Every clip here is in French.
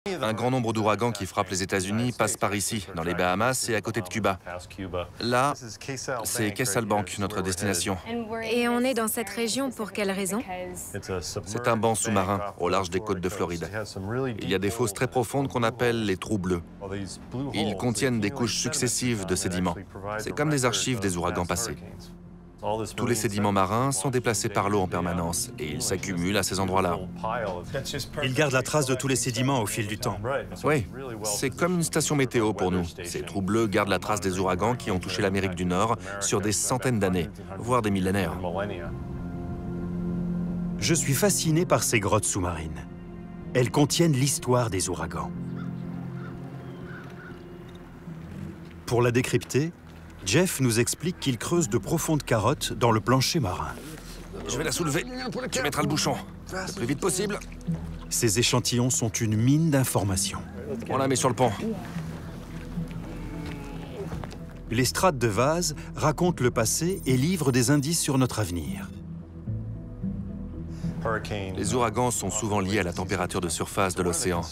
Un grand nombre d'ouragans qui frappent les États-Unis passent par ici, dans les Bahamas et à côté de Cuba. Là, c'est Castle Bank, notre destination. Et on est dans cette région pour quelle raison? C'est un banc sous-marin au large des côtes de Floride. Il y a des fosses très profondes qu'on appelle les trous bleus. Ils contiennent des couches successives de sédiments. C'est comme des archives des ouragans passés. Tous les sédiments marins sont déplacés par l'eau en permanence et ils s'accumulent à ces endroits-là. Ils gardent la trace de tous les sédiments au fil du temps. Oui, c'est comme une station météo pour nous. Ces trous bleus gardent la trace des ouragans qui ont touché l'Amérique du Nord sur des centaines d'années, voire des millénaires. Je suis fasciné par ces grottes sous-marines. Elles contiennent l'histoire des ouragans. Pour la décrypter, Jeff nous explique qu'il creuse de profondes carottes dans le plancher marin. Je vais la soulever. Tu mettras le bouchon. Le plus vite possible. Ces échantillons sont une mine d'informations. On la met sur le pont. Les strates de vase racontent le passé et livrent des indices sur notre avenir. Les ouragans sont souvent liés à la température de surface de l'océan.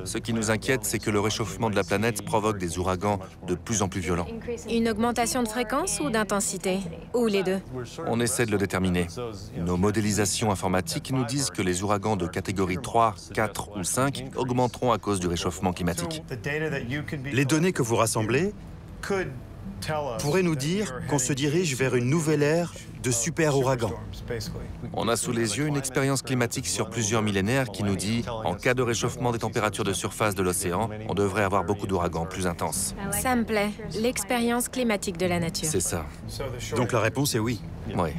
Ce qui nous inquiète, c'est que le réchauffement de la planète provoque des ouragans de plus en plus violents. Une augmentation de fréquence ou d'intensité? Ou les deux? On essaie de le déterminer. Nos modélisations informatiques nous disent que les ouragans de catégorie 3, 4 ou 5 augmenteront à cause du réchauffement climatique. Les données que vous rassemblez pourraient nous dire qu'on se dirige vers une nouvelle ère de super-ouragans. On a sous les yeux une expérience climatique sur plusieurs millénaires qui nous dit, en cas de réchauffement des températures de surface de l'océan, on devrait avoir beaucoup d'ouragans plus intenses. Ça me plaît, l'expérience climatique de la nature. C'est ça. Donc la réponse est oui. Oui.